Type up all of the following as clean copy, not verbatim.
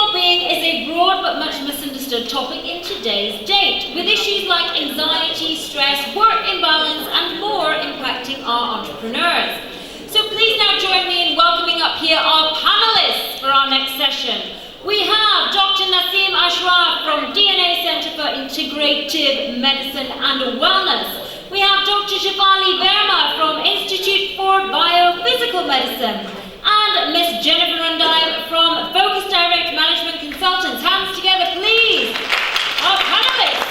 well-being is a broad but much misunderstood topic in today's date, with issues like anxiety, stress, work imbalance, and more impacting our entrepreneurs. So please now join me in welcoming up here our panelists for our next session. We have Dr. Naseem Ashraf from DNA Center for Integrative Medicine and Wellness. We have Dr. Shefali Verma from Institute for Biophysical Medicine. And Ms. Jennifer Randayam from Focus Direct Management Consultants. Hands together, please. Our panelists.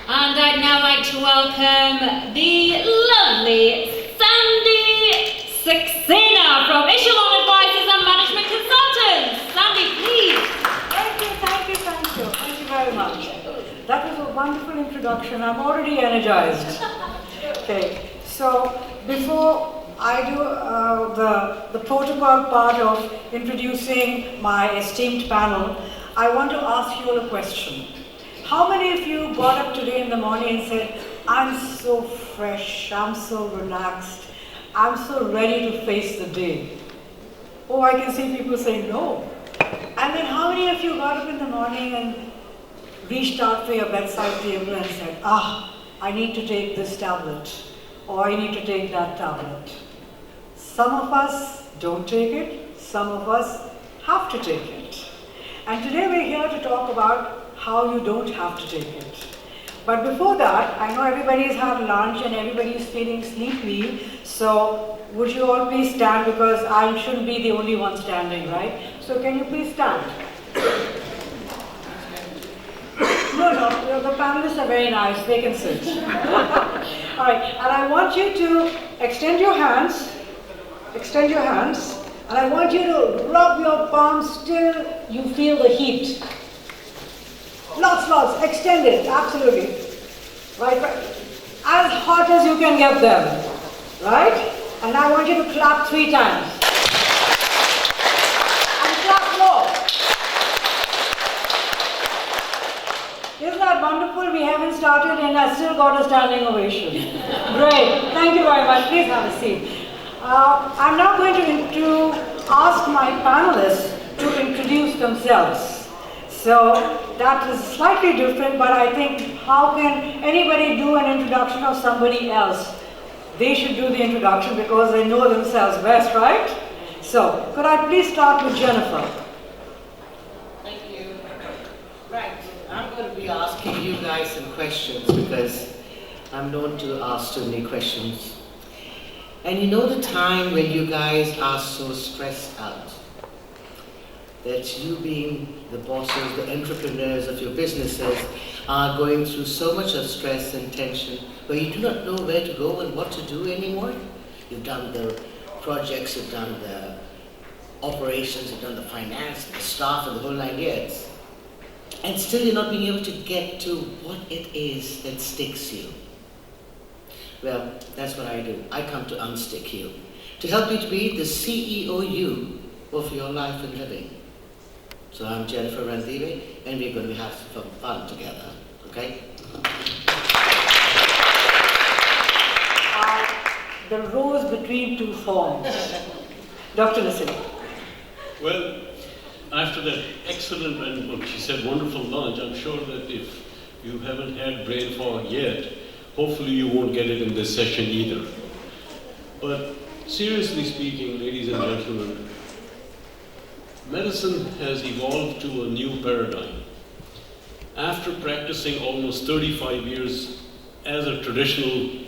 And I'd now like to welcome the lovely Sandy Saxena from Echelon Advisors and Management Consultants. Sandy, please. Thank you very much. That was a wonderful introduction. I'm already energized. Okay, so before I do the protocol part of introducing my esteemed panel, I want to ask you all a question. How many of you got up today in the morning and said, I'm so fresh, I'm so relaxed, I'm so ready to face the day? Oh, I can see people saying no. And then how many of you got up in the morning and reached out to your bedside table and said, I need to take this tablet, or I need to take that tablet? Some of us don't take it, some of us have to take it. And today we're here to talk about how you don't have to take it. But before that, I know everybody's had lunch and everybody's feeling sleepy, so would you all please stand, because I shouldn't be the only one standing, right? So can you please stand? No, the panelists are very nice, they can sit. All right, and I want you to extend your hands, and I want you to rub your palms till you feel the heat. Lots, extend it, absolutely. Right, as hot as you can get them, right? And I want you to clap 3 times. And clap more. Isn't that wonderful? We haven't started and I still got a standing ovation. Great, thank you very much. Please have a seat. I'm now going to ask my panelists to introduce themselves. So that is slightly different, but I think how can anybody do an introduction of somebody else? They should do the introduction because they know themselves best, right? So could I please start with Jennifer? Thank you. Right, I'm going to be asking you guys some questions because I'm known to ask too many questions. And you know the time when you guys are so stressed out, that you being the bosses, the entrepreneurs of your businesses are going through so much of stress and tension where you do not know where to go and what to do anymore? You've done the projects, you've done the operations, you've done the finance, the staff, and the whole 9 yards. And still you're not being able to get to what it is that sticks you. Well, that's what I do. I come to unstick you, to help you to be the CEO you of your life and living. So I'm Jennifer Randhive, and we're going to have some fun together, okay? The rose between 2 thorns. Dr. Naseem. Well, after that excellent and what she said, wonderful lunch, I'm sure that if you haven't had brain fog yet, hopefully you won't get it in this session either. But seriously speaking, ladies and gentlemen, medicine has evolved to a new paradigm. After practicing almost 35 years as a traditional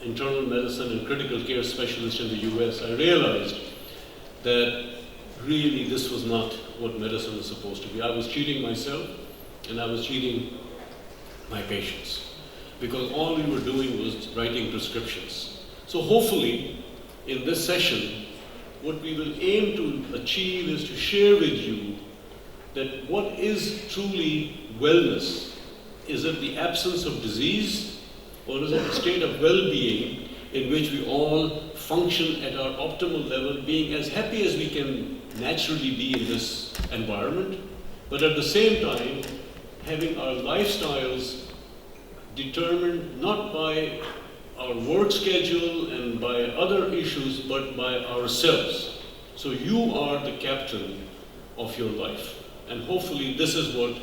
internal medicine and critical care specialist in the US, I realized that really this was not what medicine was supposed to be. I was cheating myself and I was cheating my patients, because all we were doing was writing prescriptions. So hopefully, in this session, what we will aim to achieve is to share with you that what is truly wellness. Is it the absence of disease, or is it a state of well-being in which we all function at our optimal level, being as happy as we can naturally be in this environment, but at the same time, having our lifestyles determined not by our work schedule and by other issues, but by ourselves. So you are the captain of your life. And hopefully this is what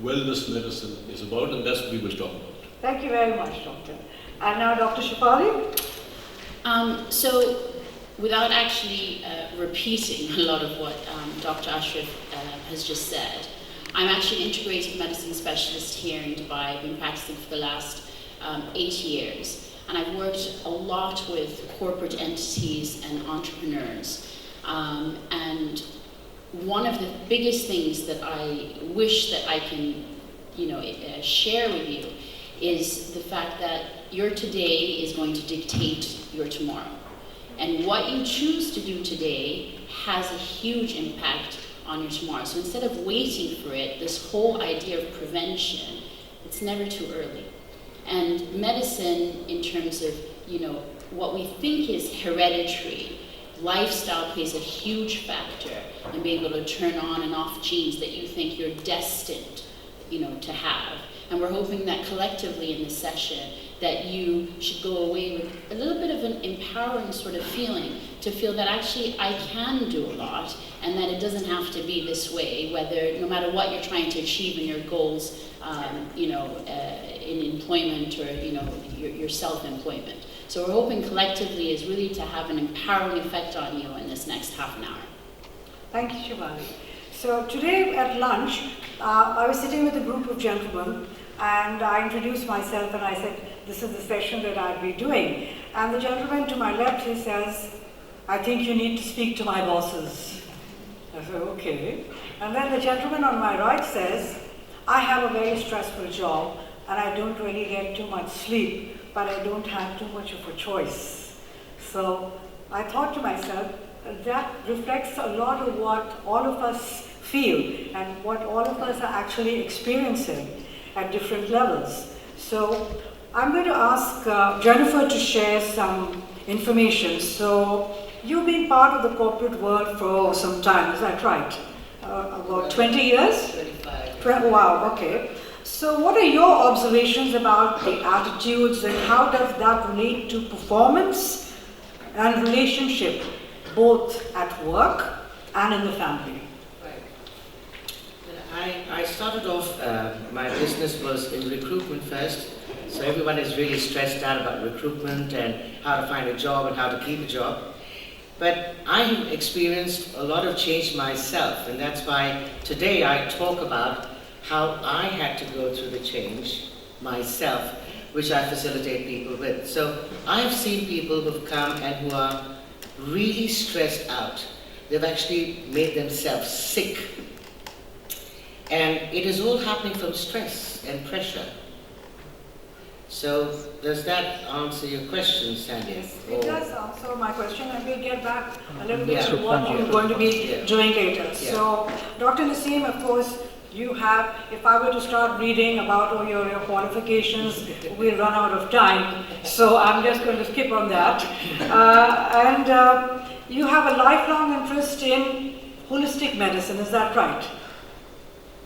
wellness medicine is about, and that's what we will talk about. Thank you very much, Doctor. And now Dr. Shefali. So without actually repeating a lot of what Dr. Ashraf has just said, I'm actually an integrative medicine specialist here in Dubai. I've been practicing for the last 8 years, and I've worked a lot with corporate entities and entrepreneurs. And one of the biggest things that I wish that I can, share with you is the fact that your today is going to dictate your tomorrow. And what you choose to do today has a huge impact on your tomorrow. So instead of waiting for it, this whole idea of prevention, it's never too early. And medicine, in terms of, what we think is hereditary, lifestyle plays a huge factor in being able to turn on and off genes that you think you're destined, to have. And we're hoping that collectively in this session that you should go away with a little bit of an empowering sort of feeling to feel that actually I can do a lot and that it doesn't have to be this way, no matter what you're trying to achieve in your goals, in employment or, your self-employment. So we're hoping collectively is really to have an empowering effect on you in this next half an hour. Thank you, Shivali. So today at lunch, I was sitting with a group of gentlemen, and I introduced myself and I said, this is the session that I'll be doing. And the gentleman to my left, he says, I think you need to speak to my bosses. I said, okay. And then the gentleman on my right says, I have a very stressful job and I don't really get too much sleep, but I don't have too much of a choice. So I thought to myself, that reflects a lot of what all of us feel and what all of us are actually experiencing at different levels. So I'm going to ask Jennifer to share some information. So you've been part of the corporate world for some time, is that right? About 20 years? 25. Wow, okay. So what are your observations about the attitudes and how does that relate to performance and relationship, both at work and in the family? I started off, my business was in recruitment first, so everyone is really stressed out about recruitment and how to find a job and how to keep a job. But I have experienced a lot of change myself, and that's why today I talk about how I had to go through the change myself, which I facilitate people with. So I've seen people who've come and who are really stressed out. They've actually made themselves sick. And it is all happening from stress and pressure. So does that answer your question, Sandy? Yes, it does answer my question, and we'll get back a little bit Yeah. to what you're going to be Yeah. doing later. Yeah. So, Dr. Naseem, of course, you have, if I were to start reading about all your qualifications, we'll run out of time. So I'm just going to skip on that. You have a lifelong interest in holistic medicine, is that right?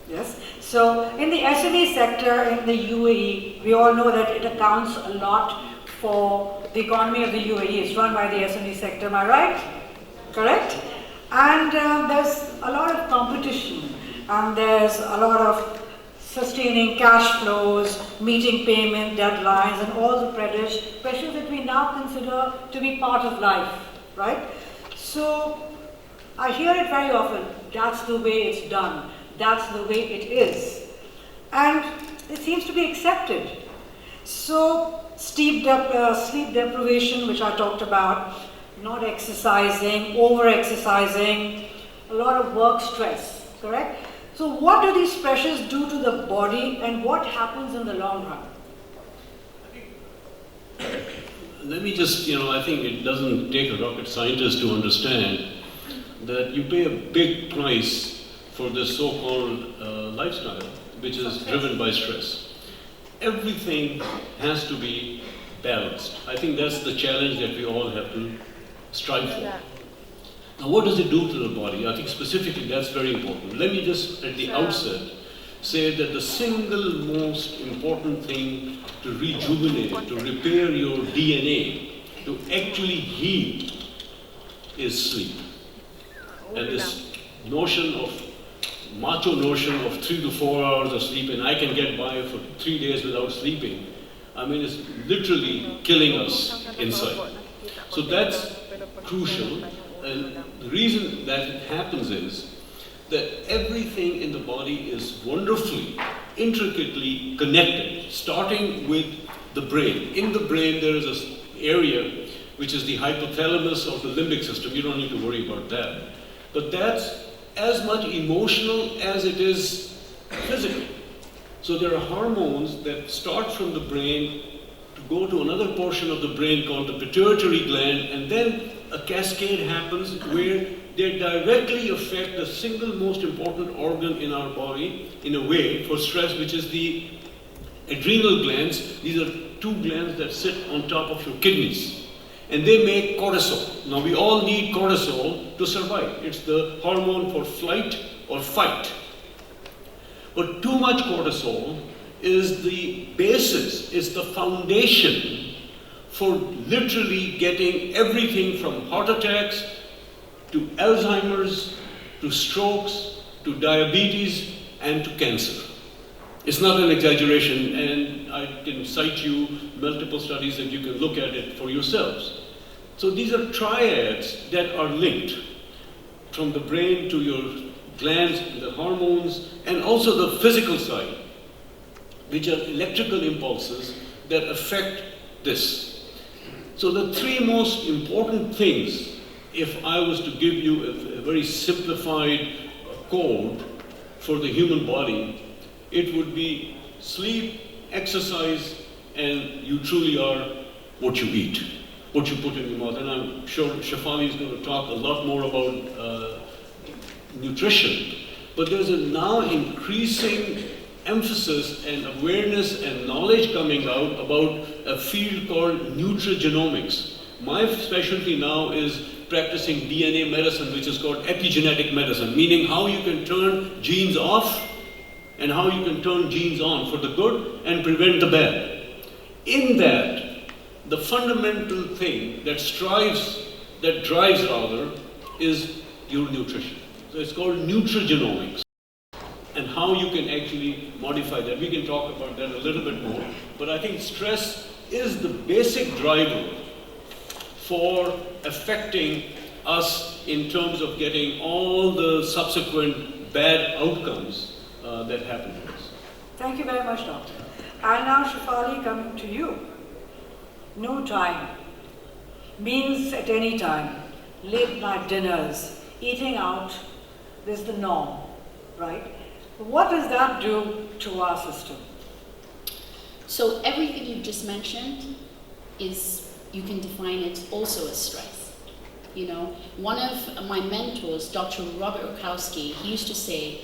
Yes. So in the SME sector in the UAE, we all know that it accounts a lot for the economy of the UAE. It's run by the SME sector, am I right? Correct? And there's a lot of competition, and there's a lot of sustaining cash flows, meeting payment deadlines, and all the pressures that we now consider to be part of life, right? So I hear it very often, that's the way it's done. That's the way it is. And it seems to be accepted. So sleep deprivation, which I talked about, not exercising, over-exercising, a lot of work stress, correct? So what do these pressures do to the body and what happens in the long run? Let me just, I think it doesn't take a rocket scientist to understand that you pay a big price for this so-called lifestyle, which is driven by stress. Everything has to be balanced. I think that's the challenge that we all have to strive for. Now, what does it do to the body? I think specifically that's very important. Let me just, at the outset, say that the single most important thing to rejuvenate, to repair your DNA, to actually heal, is sleep. And this notion of, macho notion of 3 to 4 hours of sleep, and I can get by for 3 days without sleeping, I mean, it's literally killing us inside. So that's crucial, and the reason that it happens is that everything in the body is wonderfully, intricately connected, starting with the brain. In the brain there is an area which is the hypothalamus of the limbic system. You don't need to worry about that. But that's as much emotional as it is physical. So there are hormones that start from the brain to go to another portion of the brain called the pituitary gland, and then a cascade happens where they directly affect the single most important organ in our body in a way for stress, which is the adrenal glands. These are 2 glands that sit on top of your kidneys, and they make cortisol. Now we all need cortisol to survive. It's the hormone for flight or fight. But too much cortisol is the basis, is the foundation for literally getting everything from heart attacks to Alzheimer's, to strokes, to diabetes, and to cancer. It's not an exaggeration, and I can cite you multiple studies that you can look at it for yourselves. So these are triads that are linked from the brain to your glands, the hormones, and also the physical side, which are electrical impulses that affect this. So the 3 most important things, if I was to give you a very simplified code for the human body, it would be sleep, exercise, and you truly are what you eat, what you put in your mouth. And I'm sure Shafali is going to talk a lot more about nutrition, but there's a now increasing emphasis and awareness and knowledge coming out about a field called nutrigenomics. My specialty now is practicing DNA medicine, which is called epigenetic medicine, meaning how you can turn genes off and how you can turn genes on for the good and prevent the bad. In that, the fundamental thing that drives is your nutrition. So it's called nutrigenomics, and how you can actually modify that. We can talk about that a little bit more, but I think stress is the basic driver for affecting us in terms of getting all the subsequent bad outcomes that happen to us. Thank you very much, Doctor. And now, Shafali, coming to you. No time. Meals at any time. Late night dinners. Eating out is the norm, right? What does that do to our system? So everything you've just mentioned is, you can define it also as stress. You know, one of my mentors, Dr. Robert Rukowski, he used to say,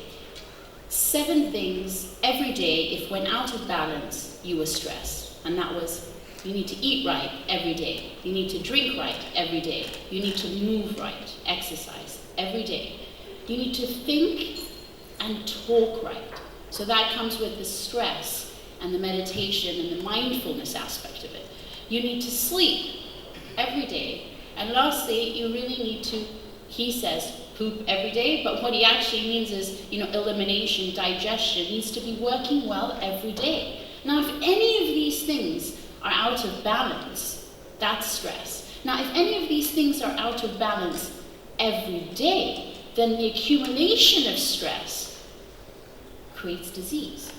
7 things every day, if when out of balance, you were stressed. And that was, you need to eat right every day. You need to drink right every day. You need to move right, exercise every day. You need to think and talk right. So that comes with the stress and the meditation and the mindfulness aspect of it. You need to sleep every day. And lastly, you really need to, he says, poop every day, but what he actually means is, elimination, digestion needs to be working well every day. Now, if any of these things are out of balance, that's stress. Now, if any of these things are out of balance every day, then the accumulation of stress creates disease.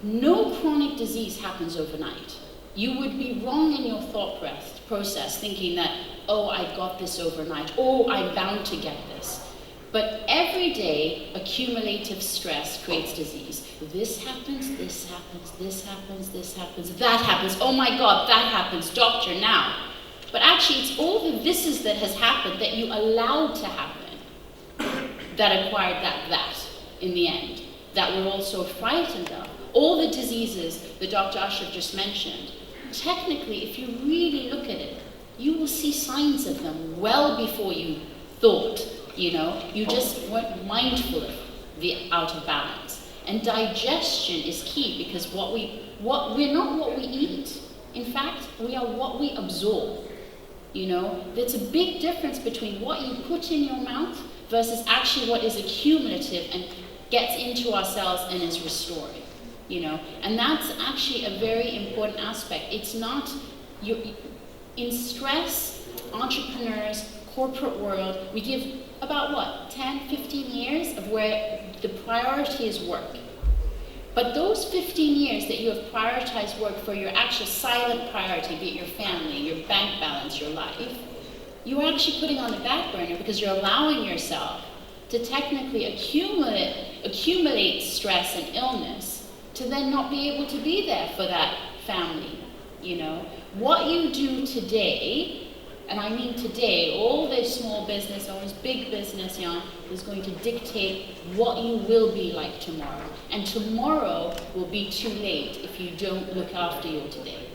No chronic disease happens overnight. You would be wrong in your thought process thinking that, oh, I got this overnight, oh, I'm bound to get this. But every day, accumulative stress creates disease. This happens, this happens, this happens, this happens, that happens, oh my God, that happens, doctor, now. But actually, it's all the thises that has happened that you allowed to happen that acquired that in the end, that we're all so frightened of. All the diseases that Dr. Ashraf just mentioned, technically, if you really look at it, you will see signs of them well before you thought, you just weren't mindful of the out of balance. And digestion is key, because we're not what we eat. In fact, we are what we absorb. You know, there's a big difference between what you put in your mouth versus actually what is accumulative and gets into our cells and is restored. You know, and that's actually a very important aspect. It's not, in stress, entrepreneurs, corporate world, we give about what, 10, 15 years of where the priority is work. But those 15 years that you have prioritized work for your actual silent priority, be it your family, your bank balance, your life, you are actually putting on the back burner because you're allowing yourself to technically accumulate stress and illness to then not be able to be there for that family, you know. What you do today, and I mean today, all the small business owners, big business, you know, is going to dictate what you will be like tomorrow. And tomorrow will be too late if you don't look after your today.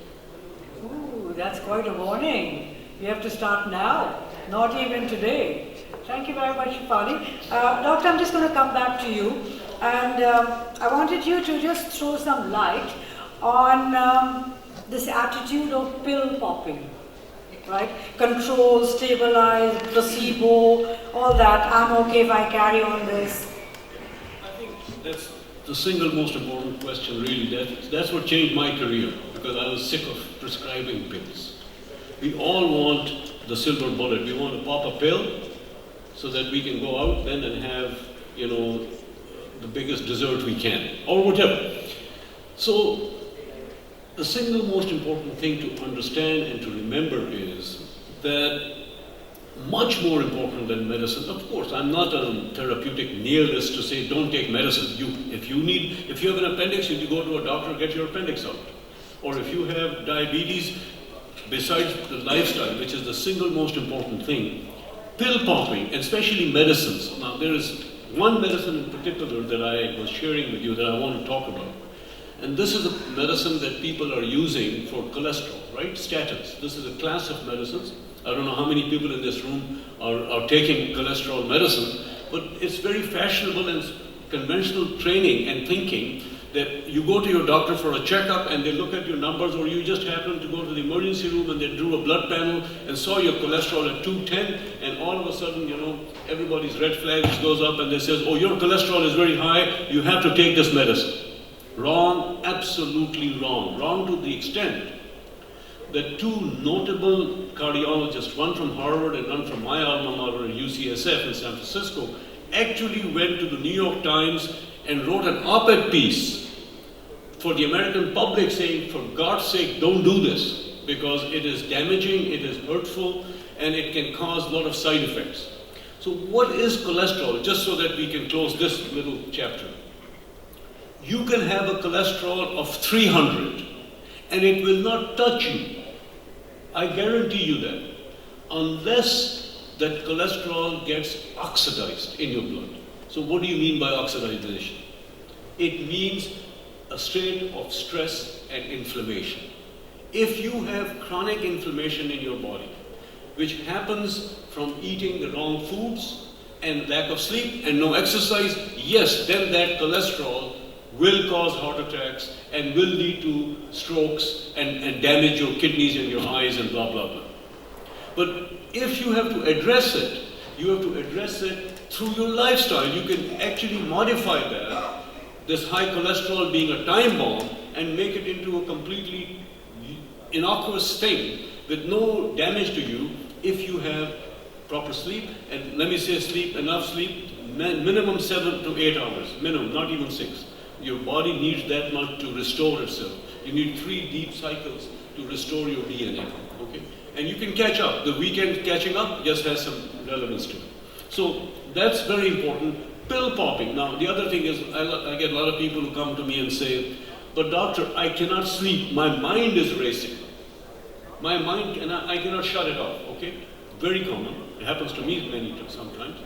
Ooh, that's quite a warning. You have to start now, not even today. Thank you very much, Shefali. Doctor, I'm just going to come back to you. And I wanted you to just throw some light on this attitude of pill popping, right? Control, stabilize, placebo, all that. I'm okay if I carry on this. I think that's the single most important question, really. That's what changed my career, because I was sick of prescribing pills. We all want the silver bullet. We want to pop a pill so that we can go out then and have, you know, the biggest dessert we can, or whatever. So the single most important thing to understand and to remember is that much more important than medicine, of course, I'm not a therapeutic nihilist to say don't take medicine. If you have an appendix, you go to a doctor, get your appendix out. Or if you have diabetes, besides the lifestyle, which is the single most important thing, pill popping, especially medicines. Now there is one medicine in particular that I was sharing with you that I want to talk about. And this is a medicine that people are using for cholesterol, right? Statins. This is a class of medicines. I don't know how many people in this room are taking cholesterol medicine, but it's very fashionable and conventional training and thinking that you go to your doctor for a checkup and they look at your numbers, or you just happen to go to the emergency room and they drew a blood panel and saw your cholesterol at 210, and all of a sudden, you know, everybody's red flags goes up and they says, oh, your cholesterol is very high, you have to take this medicine. Wrong, absolutely wrong. Wrong to the extent that two notable cardiologists, one from Harvard and one from my alma mater, UCSF in San Francisco, actually went to the New York Times and wrote an op-ed piece for the American public saying, for God's sake, don't do this, because it is damaging, it is hurtful, and it can cause a lot of side effects. So what is cholesterol? Just so that we can close this little chapter. You can have a cholesterol of 300 and it will not touch you. I guarantee you that. Unless that cholesterol gets oxidized in your blood. So what do you mean by oxidation? It means a state of stress and inflammation. If you have chronic inflammation in your body, which happens from eating the wrong foods and lack of sleep and no exercise, yes, then that cholesterol will cause heart attacks and will lead to strokes and damage your kidneys and your eyes and blah, blah, blah. But if you have to address it, you have to address it through your lifestyle. You can actually modify that, this high cholesterol being a time bomb, and make it into a completely innocuous thing with no damage to you if you have proper sleep. And let me say sleep, enough sleep, minimum 7 to 8 hours, minimum, not even 6. Your body needs that much to restore itself. You need 3 deep cycles to restore your DNA, okay? And you can catch up. The weekend catching up just has some relevance to it. So that's very important. Pill popping. Now, the other thing is, I get a lot of people who come to me and say, but doctor, I cannot sleep. My mind is racing. My mind, and I cannot shut it off, okay? Very common. It happens to me many times, sometimes.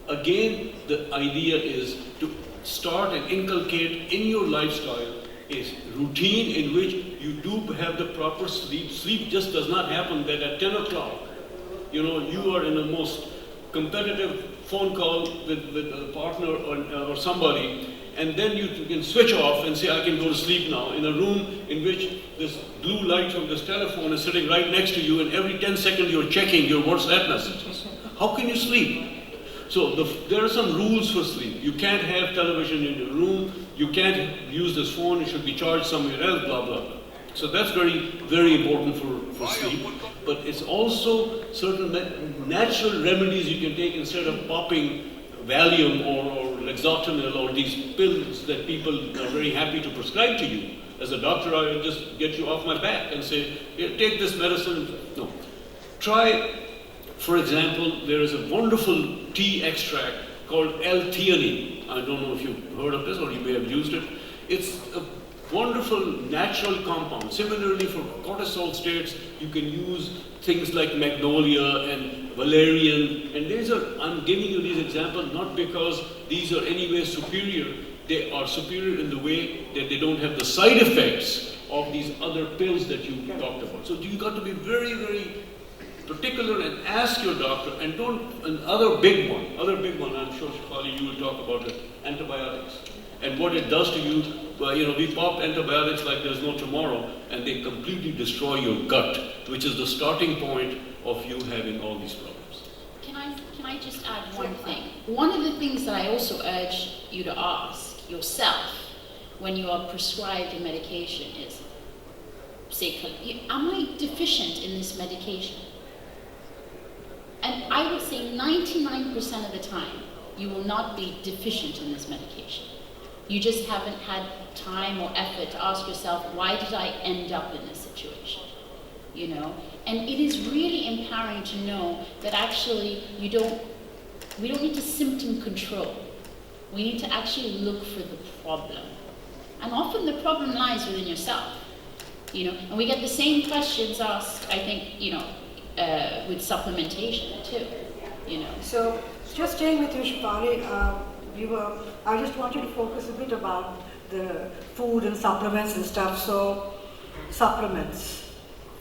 Again, the idea is to start and inculcate in your lifestyle a routine in which you do have the proper sleep. Sleep just does not happen that at 10 o'clock, you know, you are in a most competitive phone call with a partner or somebody, and then you can switch off and say, I can go to sleep now, in a room in which this blue light from this telephone is sitting right next to you, and every 10 seconds you're checking your WhatsApp messages. How can you sleep? So there are some rules for sleep. You can't have television in your room, you can't use this phone, it should be charged somewhere else, blah, blah, blah. So that's very, very important for sleep. But it's also certain natural remedies you can take instead of popping Valium or Lexotanil or these pills that people are very happy to prescribe to you. As a doctor, I will just get you off my back and say, here, take this medicine. No. Try, for example, there is a wonderful tea extract called L-theanine. I don't know if you've heard of this or you may have used it. It's a wonderful natural compound. Similarly, for cortisol states, you can use things like magnolia and valerian. And these are, I'm giving you these examples not because these are anyway superior. They are superior in the way that they don't have the side effects of these other pills that you talked about. So you got to be very, very particular and ask your doctor, and don't, another big one, I'm sure Shafali, you will talk about it, antibiotics. And what it does to you, well, we pop antibiotics like there's no tomorrow, and they completely destroy your gut, which is the starting point of you having all these problems. Can I just add one thing? One of the things that I also urge you to ask yourself when you are prescribed a medication is, say, am I deficient in this medication? And I would say 99% of the time, you will not be deficient in this medication. You just haven't had time or effort to ask yourself, why did I end up in this situation? And it is really empowering to know that actually we don't need to symptom control. We need to actually look for the problem. And often the problem lies within yourself. And we get the same questions asked, I think, with supplementation too, So, just staying with you, Shafali, I just want you to focus a bit about the food and supplements and stuff. So, supplements,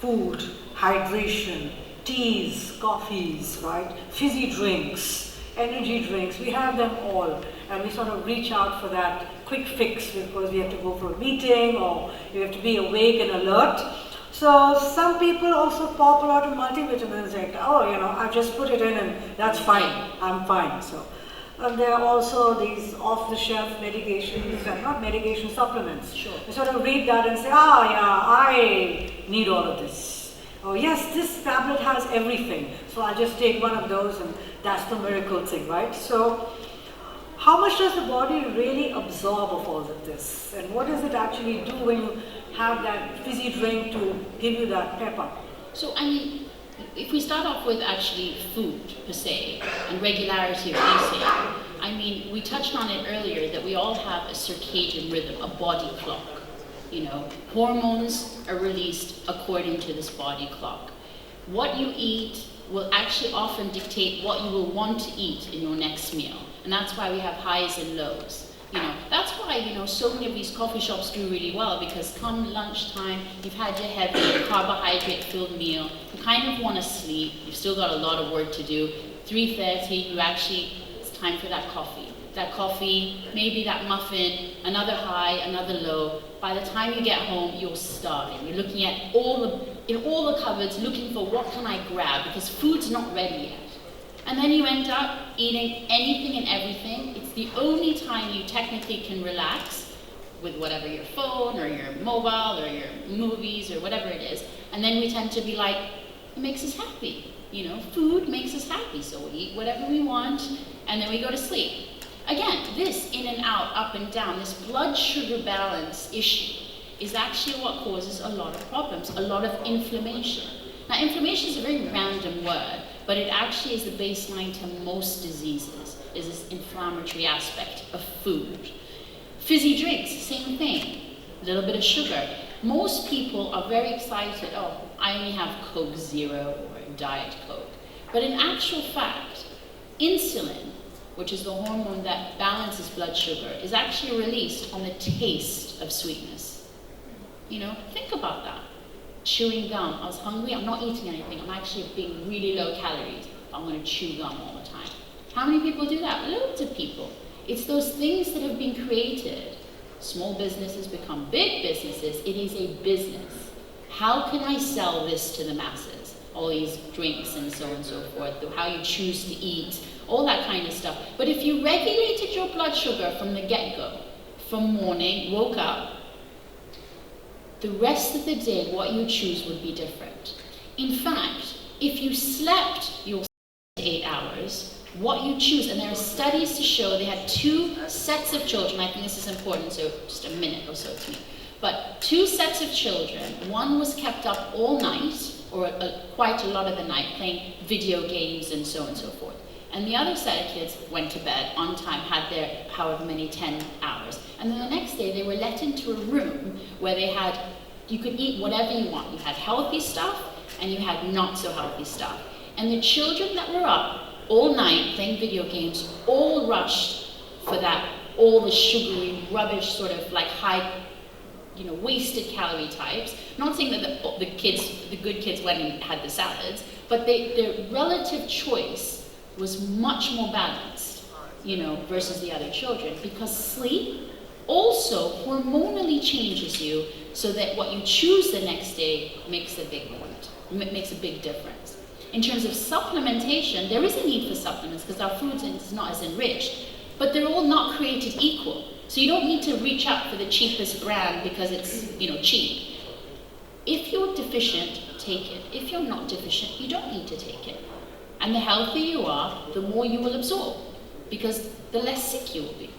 food, hydration, teas, coffees, right? Fizzy drinks, energy drinks, we have them all. And we sort of reach out for that quick fix because we have to go for a meeting or you have to be awake and alert. So some people also pop a lot of multivitamins like, I just put it in and that's fine, I'm fine. So, and there are also these off-the-shelf medications, not medication, supplements. Sure. You sort of read that and say, I need all of this. Oh yes, this tablet has everything. So I'll just take one of those and that's the miracle thing, right? So how much does the body really absorb of all of this? And what does it actually do when you have that fizzy drink to give you that pep up? So, if we start off with actually food per se and regularity of eating, we touched on it earlier that we all have a circadian rhythm, a body clock. Hormones are released according to this body clock. What you eat will actually often dictate what you will want to eat in your next meal. And that's why we have highs and lows. That's why, so many of these coffee shops do really well, because come lunchtime, you've had your heavy carbohydrate-filled meal, you kind of want to sleep, you've still got a lot of work to do. 3:30, it's time for that coffee. That coffee, maybe that muffin, another high, another low. By the time you get home, you're starving. You're looking at all the cupboards, looking for what can I grab, because food's not ready yet. And then you end up eating anything and everything. It's the only time you technically can relax with whatever, your phone or your mobile or your movies or whatever it is. And then we tend to be like, it makes us happy. Food makes us happy. So we eat whatever we want and then we go to sleep. Again, this in and out, up and down, this blood sugar balance issue is actually what causes a lot of problems, a lot of inflammation. Now, inflammation is a very random word, but it actually is the baseline to most diseases, is this inflammatory aspect of food. Fizzy drinks, same thing, a little bit of sugar. Most people are very excited, I only have Coke Zero or Diet Coke. But in actual fact, insulin, which is the hormone that balances blood sugar, is actually released on the taste of sweetness. Think about that. Chewing gum, I was hungry, I'm not eating anything, I'm actually being really low calories, I'm going to chew gum all the time. How many people do that? Loads of people. It's those things that have been created. Small businesses become big businesses. It is a business. How can I sell this to the masses? All these drinks and so on and so forth, how you choose to eat, all that kind of stuff. But if you regulated your blood sugar from the get-go, from morning, woke up, the rest of the day, what you choose would be different. In fact, if you slept your 8 hours, what you choose, and there are studies to show, they had 2 sets of children, I think this is important, so just a minute or so to me, but 2 sets of children, one was kept up all night, or quite a lot of the night, playing video games and so on and so forth. And the other set of kids went to bed on time, had their however many 10 hours. And then the next day they were let into a room where they had, you could eat whatever you want. You had healthy stuff and you had not so healthy stuff. And the children that were up all night playing video games all rushed for that, all the sugary rubbish sort of like high, wasted calorie types. I'm not saying that the good kids went and had the salads, but their relative choice was much more balanced, versus the other children, because sleep also hormonally changes you so that what you choose the next day makes a big difference. In terms of supplementation, there is a need for supplements because our food is not as enriched, but they're all not created equal. So you don't need to reach out for the cheapest brand because it's, cheap. If you're deficient, take it. If you're not deficient, you don't need to take it. And the healthier you are, the more you will absorb, because the less sick you will be.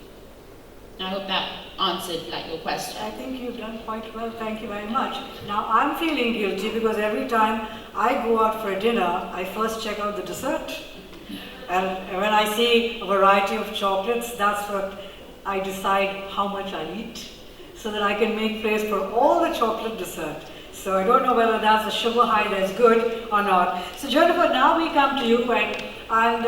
I hope that answered your question. I think you've done quite well, thank you very much. Now I'm feeling guilty because every time I go out for a dinner, I first check out the dessert. And when I see a variety of chocolates, that's what I decide how much I eat, so that I can make place for all the chocolate dessert. So I don't know whether that's a sugar high that's good or not. So Jennifer, now we come to you, and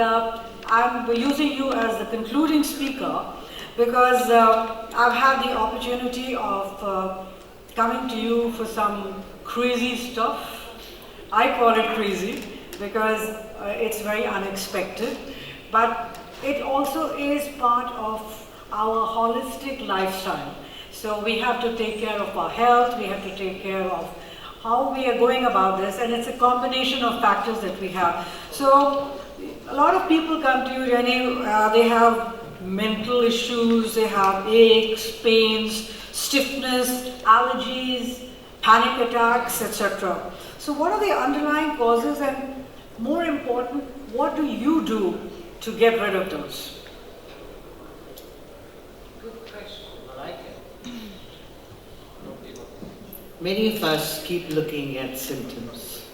I'm using you as the concluding speaker because I've had the opportunity of coming to you for some crazy stuff. I call it crazy because it's very unexpected, but it also is part of our holistic lifestyle. So we have to take care of our health, we have to take care of how we are going about this, and it's a combination of factors that we have. So a lot of people come to you, Jenny, they have mental issues, they have aches, pains, stiffness, allergies, panic attacks, etc. So what are the underlying causes, and more important, what do you do to get rid of those? Many of us keep looking at symptoms.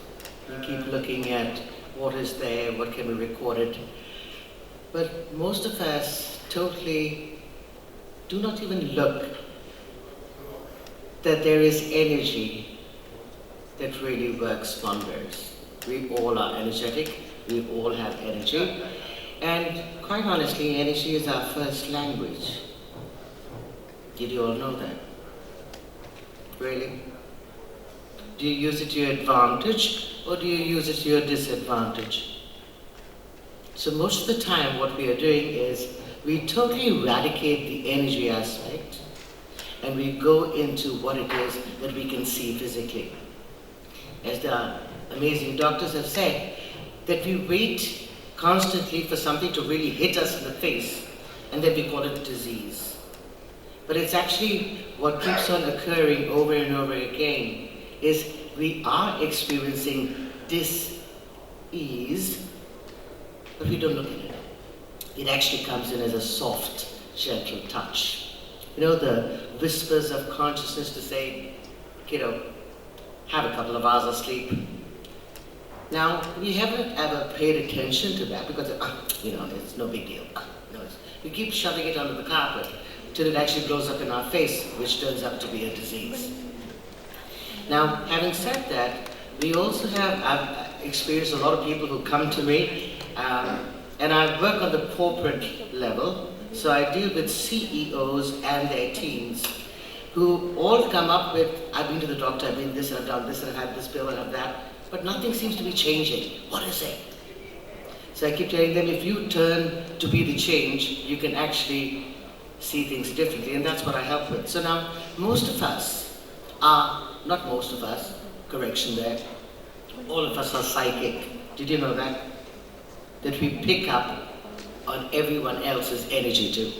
We keep looking at what is there, what can be recorded. But most of us totally do not even look that there is energy that really works wonders. We all are energetic, we all have energy. And quite honestly, energy is our first language. Did you all know that? Really? Do you use it to your advantage or do you use it to your disadvantage? So most of the time what we are doing is we totally eradicate the energy aspect and we go into what it is that we can see physically. As the amazing doctors have said, that we wait constantly for something to really hit us in the face and then we call it disease. But it's actually what keeps on occurring over and over again is we are experiencing dis-ease, but we don't look at it. It actually comes in as a soft, gentle touch. The whispers of consciousness to say, kiddo, have a couple of hours of sleep. Now, we haven't ever paid attention to that because, it's no big deal. We keep shoving it under the carpet till it actually blows up in our face, which turns out to be a disease. Now, having said that, we also I've experienced a lot of people who come to me, and I work on the corporate level, so I deal with CEOs and their teams, who all come up with, I've been to the doctor, I've been this, and I've done this, and I've had this pill, and I've that, but nothing seems to be changing. What is it? So I keep telling them, if you turn to be the change, you can actually see things differently, and that's what I help with. So now, most of us are, not most of us, correction there, all of us are psychic. Did you know that? That we pick up on everyone else's energy too.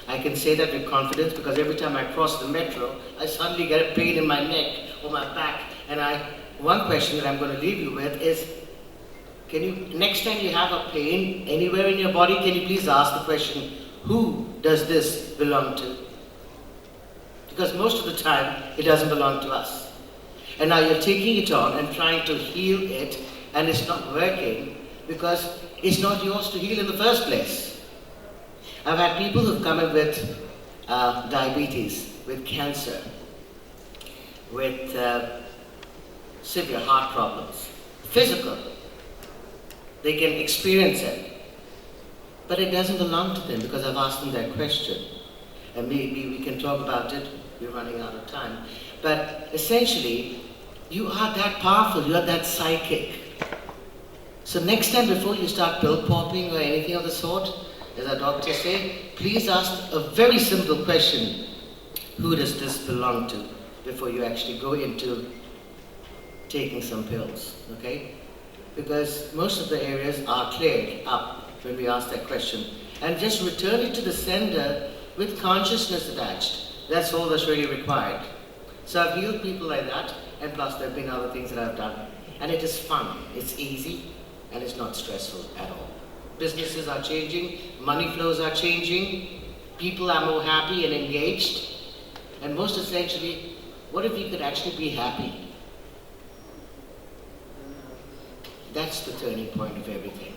I can say that with confidence because every time I cross the metro, I suddenly get a pain in my neck or my back. And one question that I'm going to leave you with is, next time you have a pain anywhere in your body, can you please ask the question, who does this belong to? Because most of the time, it doesn't belong to us. And now you're taking it on and trying to heal it, and it's not working because it's not yours to heal in the first place. I've had people who've come in with diabetes, with cancer, with severe heart problems, physical. They can experience it, but it doesn't belong to them because I've asked them that question. And maybe we can talk about it, we're running out of time. But essentially, you are that powerful, you are that psychic. So next time before you start pill popping or anything of the sort, as our doctors say, please ask a very simple question. Who does this belong to? Before you actually go into taking some pills, okay? Because most of the areas are cleared up when we ask that question. And just return it to the sender with consciousness attached. That's all that's really required. So I've healed people like that, and plus there have been other things that I've done. And it is fun, it's easy, and it's not stressful at all. Businesses are changing, money flows are changing, people are more happy and engaged, and most essentially, what if you could actually be happy? That's the turning point of everything.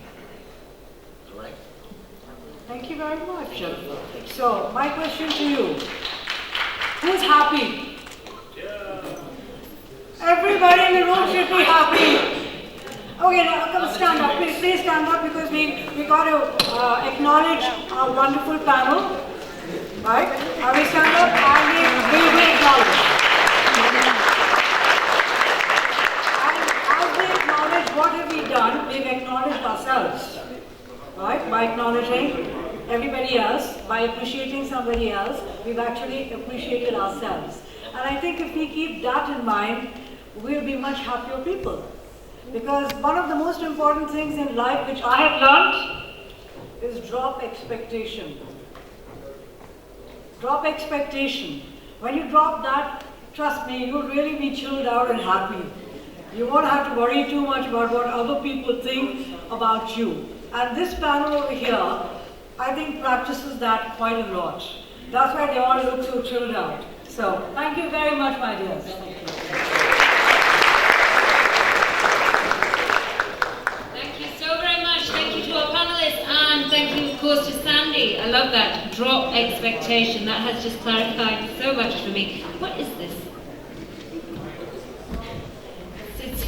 All right? Thank you very much. So, my question to you, who's happy? Everybody in the room should be happy. Okay, now come stand up. Please stand up because we got to acknowledge our wonderful panel. Right? We stand up and we will acknowledge. And as we acknowledge, what have we done? We've acknowledged ourselves. Right? By acknowledging everybody else, by appreciating somebody else, we've actually appreciated ourselves. And I think if we keep that in mind, we'll be much happier people. Because one of the most important things in life which I have learned is drop expectation. Drop expectation. When you drop that, trust me, you'll really be chilled out and happy. You won't have to worry too much about what other people think about you. And this panel over here, I think practices that quite a lot. That's why they all look so chilled out. So, thank you very much, my dears. Thank you. Thank you so very much. Thank you to our panelists, and thank you, of course, to Sandy. I love that. Drop expectation. That has just clarified so much for me. What is this? It's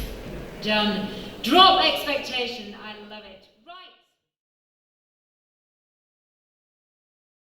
done. Drop expectation.